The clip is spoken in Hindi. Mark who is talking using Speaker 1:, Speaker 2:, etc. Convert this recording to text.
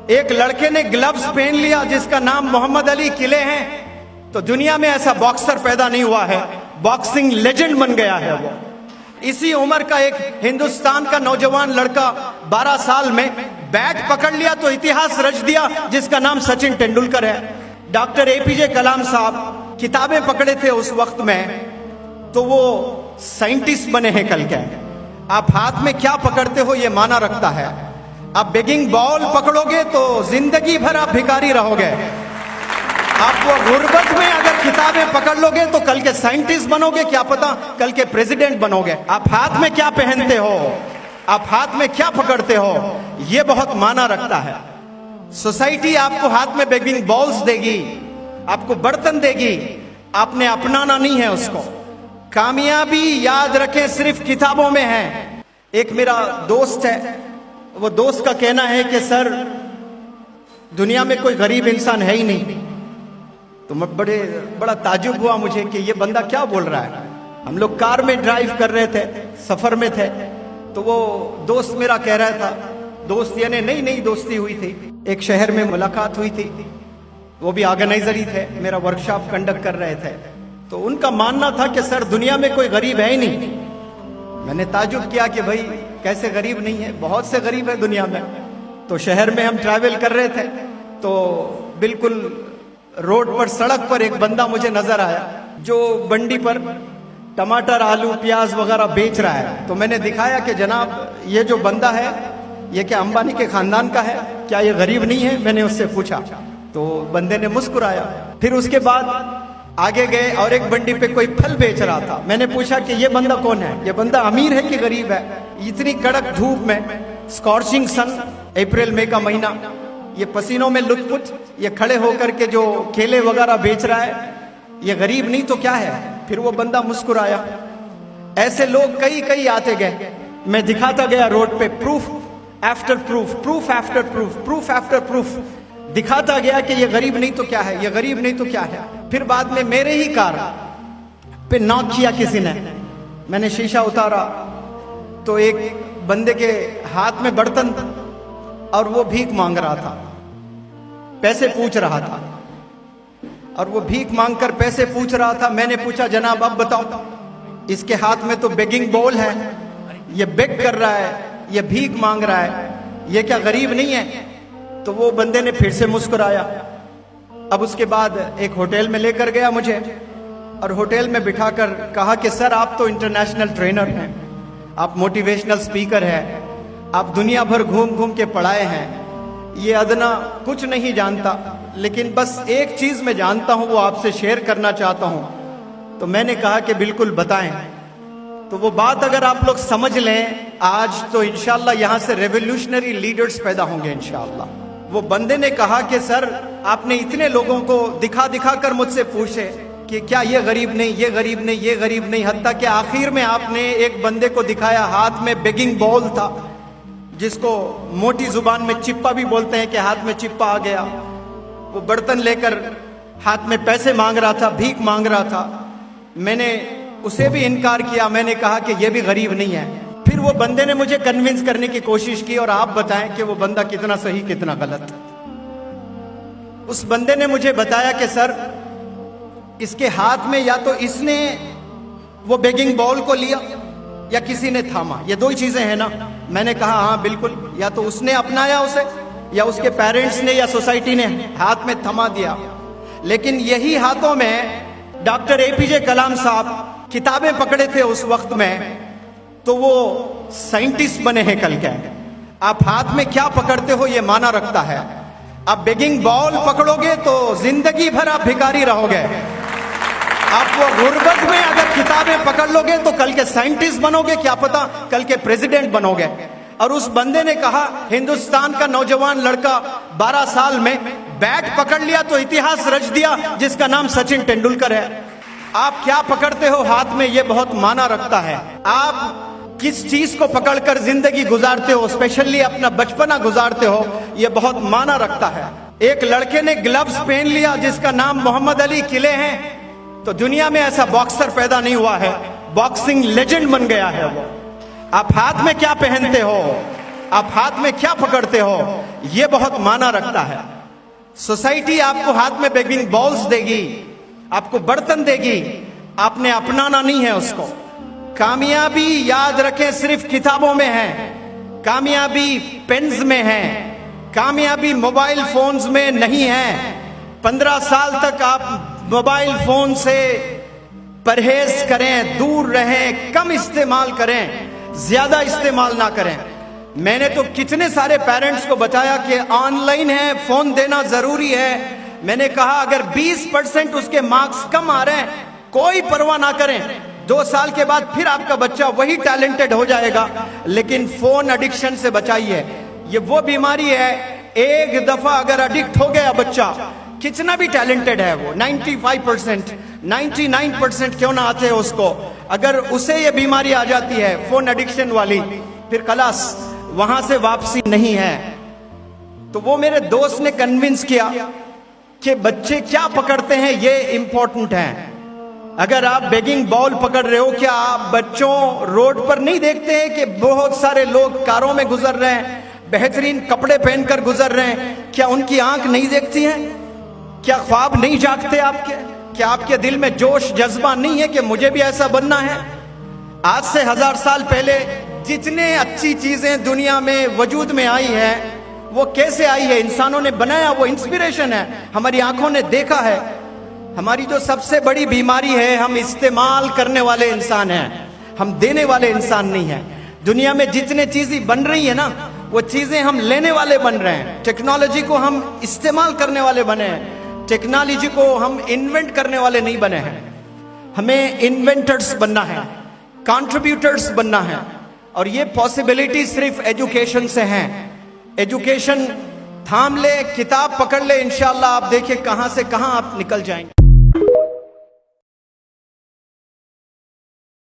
Speaker 1: एक लड़के ने ग्लव्स पहन लिया जिसका नाम मोहम्मद अली किले हैं, तो दुनिया में ऐसा बॉक्सर पैदा नहीं हुआ है, बॉक्सिंग लेजेंड बन गया है वो। इसी उम्र का एक हिंदुस्तान का नौजवान लड़का 12 साल में बैट पकड़ लिया तो इतिहास रच दिया, जिसका नाम सचिन तेंदुलकर है। डॉक्टर एपीजे कलाम साहब किताबें पकड़े थे उस वक्त में, तो वो साइंटिस्ट बने हैं कल के। आप हाथ में क्या पकड़ते हो ये माना रखता है। आप बेगिंग बॉल पकड़ोगे तो जिंदगी भर आप भिखारी रहोगे। आप वो गुर्बत में अगर किताबें पकड़ लोगे तो कल के साइंटिस्ट बनोगे, क्या पता कल के प्रेसिडेंट बनोगे। आप हाथ में क्या पहनते हो, आप हाथ में क्या पकड़ते हो, ये बहुत माना रखता है। सोसाइटी आपको हाथ में बेगिंग बॉल्स देगी, आपको बर्तन देगी, आपने अपनाना नहीं है उसको। कामयाबी याद रखें सिर्फ किताबों में है। एक मेरा दोस्त है, वो दोस्त का कहना है कि सर दुनिया में कोई गरीब इंसान है ही नहीं। तो मैं बड़ा ताजुब हुआ मुझे कि ये बंदा क्या बोल रहा है। हम लोग कार में ड्राइव कर रहे थे, सफर में थे, तो वो दोस्त मेरा कह रहा था, दोस्त यानी नई दोस्ती हुई थी, एक शहर में मुलाकात हुई थी, वो भी ऑर्गेनाइजर ही थे, मेरा वर्कशॉप कंडक्ट कर रहे थे। तो उनका मानना था कि सर दुनिया में कोई गरीब है ही नहीं। मैंने ताजुब किया कि भाई कैसे गरीब नहीं है, बहुत से गरीब है दुनिया में। तो शहर में हम ट्रैवल कर रहे थे, तो बिल्कुल रोड पर, सड़क पर एक बंदा मुझे नजर आया जो बंडी पर टमाटर, आलू, प्याज वगैरह बेच रहा है। तो मैंने दिखाया कि जनाब ये जो बंदा है ये क्या अंबानी के खानदान का है, क्या ये गरीब नहीं है? मैंने उससे पूछा, तो बंदे ने मुस्कुराया। फिर उसके बाद आगे गए और एक बंडी पे कोई फल बेच रहा था। मैंने पूछा कि ये बंदा कौन है, ये बंदा अमीर है कि गरीब है? इतनी कड़क धूप में, स्कॉर्चिंग सन, अप्रैल मई का महीना, ये पसीनों में लुटपुट, ये खड़े होकर के जो केले वगैरह बेच रहा है, ये गरीब नहीं तो क्या है? फिर वो बंदा मुस्कुराया। ऐसे लोग कई आते गए, मैं दिखाता गया रोड पे, proof after proof, proof after proof, proof after proof दिखाता गया कि ये गरीब नहीं तो क्या है, ये गरीब नहीं तो क्या है। फिर बाद में मेरे ही कार पे नॉक किया किसी ने। मैंने शीशा उतारा तो एक बंदे के हाथ में बर्तन और वो भीख मांग रहा था, पैसे पूछ रहा था, और वो भीख मांगकर पैसे पूछ रहा था। मैंने पूछा, जनाब अब बताओ, इसके हाथ में तो बेगिंग बॉल है, ये बेग कर रहा है, ये भीख मांग रहा है, ये क्या गरीब नहीं है? तो वो बंदे ने फिर से मुस्कुराया। अब उसके बाद एक होटल में लेकर गया मुझे, और होटल में बिठाकर कहा कि सर आप तो इंटरनेशनल ट्रेनर हैं, आप मोटिवेशनल स्पीकर हैं, आप दुनिया भर घूम के पढ़ाए हैं, ये अदना कुछ नहीं जानता, लेकिन बस एक चीज मैं जानता हूं, वो आपसे शेयर करना चाहता हूं। तो मैंने कहा कि बिल्कुल बताएं। तो वो बात अगर आप लोग समझ लें आज, तो इंशाल्लाह यहां से रेवोल्यूशनरी लीडर्स पैदा होंगे इंशाल्लाह। वो बंदे ने कहा कि सर आपने इतने लोगों को दिखा कर मुझसे पूछे कि क्या ये गरीब नहीं, ये गरीब नहीं, ये गरीब नहीं, हत्ता कि आखिर में आपने एक बंदे को दिखाया, हाथ में बेगिंग बॉल था, जिसको मोटी जुबान में चिप्पा भी बोलते हैं कि हाथ में चिप्पा आ गया। वो बर्तन लेकर हाथ में पैसे मांग रहा था, भीख मांग रहा था। मैंने उसे भी इनकार किया, मैंने कहा कि ये भी गरीब नहीं है। फिर वो बंदे ने मुझे कन्विंस करने की कोशिश की, और आप बताएं कि वो बंदा कितना सही कितना गलत। उस बंदे ने मुझे बताया कि सर इसके हाथ में या तो इसने वो बेगिंग बॉल को लिया या किसी ने थामा, ये दो ही चीजें हैं ना। मैंने कहा हाँ बिल्कुल, या तो उसने अपनाया उसे, या उसके पेरेंट्स ने या सोसाइटी ने हाथ में थमा दिया। लेकिन यही हाथों में डॉक्टर एपीजे कलाम साहब किताबें पकड़े थे उस वक्त में, तो वो साइंटिस्ट बने हैं कल के। आप हाथ में क्या पकड़ते हो ये माना रखता है। आप बेगिंग बॉल पकड़ोगे तो जिंदगी भर आप भिखारी रहोगे। आप वो गुर्बत में अगर किताबें पकड़ लोगे तो कल के साइंटिस्ट बनोगे, क्या पता कल के प्रेसिडेंट बनोगे। और उस बंदे ने कहा, हिंदुस्तान का नौजवान लड़का 12 साल में बैट पकड़ लिया तो इतिहास रच दिया, जिसका नाम सचिन तेंदुलकर है। आप क्या पकड़ते हो हाथ में, ये बहुत माना रखता है। आप किस चीज को पकड़कर जिंदगी गुजारते हो, स्पेशली अपना बचपना गुजारते हो, ये बहुत माना रखता है। एक लड़के ने ग्लव्स पहन लिया जिसका नाम मोहम्मद अली किले हैं, तो दुनिया में ऐसा बॉक्सर पैदा नहीं हुआ है, बॉक्सिंग लेजेंड बन गया है वो। आप हाथ में क्या पहनते हो, आप हाथ में क्या पकड़ते हो, ये बहुत माना रखता है। सोसाइटी आपको हाथ में बेगिंग बॉल्स देगी, आपको बर्तन देगी, आपने अपनाना नहीं है उसको। कामयाबी याद रखें सिर्फ किताबों में है, कामयाबी पेन्स में है, कामयाबी मोबाइल फोन्स में नहीं है। 15 साल तक आप मोबाइल फोन से परहेज करें, दूर रहें, कम इस्तेमाल करें, ज्यादा इस्तेमाल ना करें। मैंने तो कितने सारे पेरेंट्स को बताया कि ऑनलाइन है, फोन देना जरूरी है। मैंने कहा अगर 20% उसके मार्क्स कम आ रहे हैं, कोई परवाह ना करें, 2 साल के बाद फिर आपका बच्चा वही टैलेंटेड हो जाएगा, लेकिन फोन एडिक्शन से बचाइए। ये वो बीमारी है, एक दफा अगर एडिक्ट हो गया बच्चा, कितना भी टैलेंटेड है वो, 95%, 99% क्यों ना आते हैं उसको, अगर उसे ये बीमारी आ जाती है फोन एडिक्शन वाली, फिर खलास वहां से वापसी नहीं है। तो वो मेरे दोस्त ने कन्विंस किया कि बच्चे क्या पकड़ते हैं ये इंपॉर्टेंट है। अगर आप बेगिंग बॉल पकड़ रहे हो, क्या आप बच्चों रोड पर नहीं देखते हैं कि बहुत सारे लोग कारों में गुजर रहे हैं, बेहतरीन कपड़े पहनकर गुजर रहे हैं? क्या उनकी आंख नहीं देखती है? क्या ख्वाब नहीं जागते आपके? क्या आपके दिल में जोश जज्बा नहीं है कि मुझे भी ऐसा बनना है? आज से 1000 साल पहले जितने अच्छी चीजें दुनिया में वजूद में आई है, वो कैसे आई है? इंसानों ने बनाया, वो इंस्पिरेशन है, हमारी आंखों ने देखा है। हमारी जो सबसे बड़ी बीमारी है, हम इस्तेमाल करने वाले इंसान हैं, हम देने वाले इंसान नहीं हैं। दुनिया में जितने चीजें बन रही है ना, वो चीजें हम लेने वाले बन रहे हैं। टेक्नोलॉजी को हम इस्तेमाल करने वाले बने हैं, टेक्नोलॉजी को हम इन्वेंट करने वाले नहीं बने हैं। हमें इन्वेंटर्स बनना है, कंट्रीब्यूटर्स बनना है, और ये पॉसिबिलिटी सिर्फ एजुकेशन से है। एजुकेशन थाम ले, किताब पकड़ ले, इंशाल्लाह आप देखिए कहां से कहां आप निकल जाएंगे।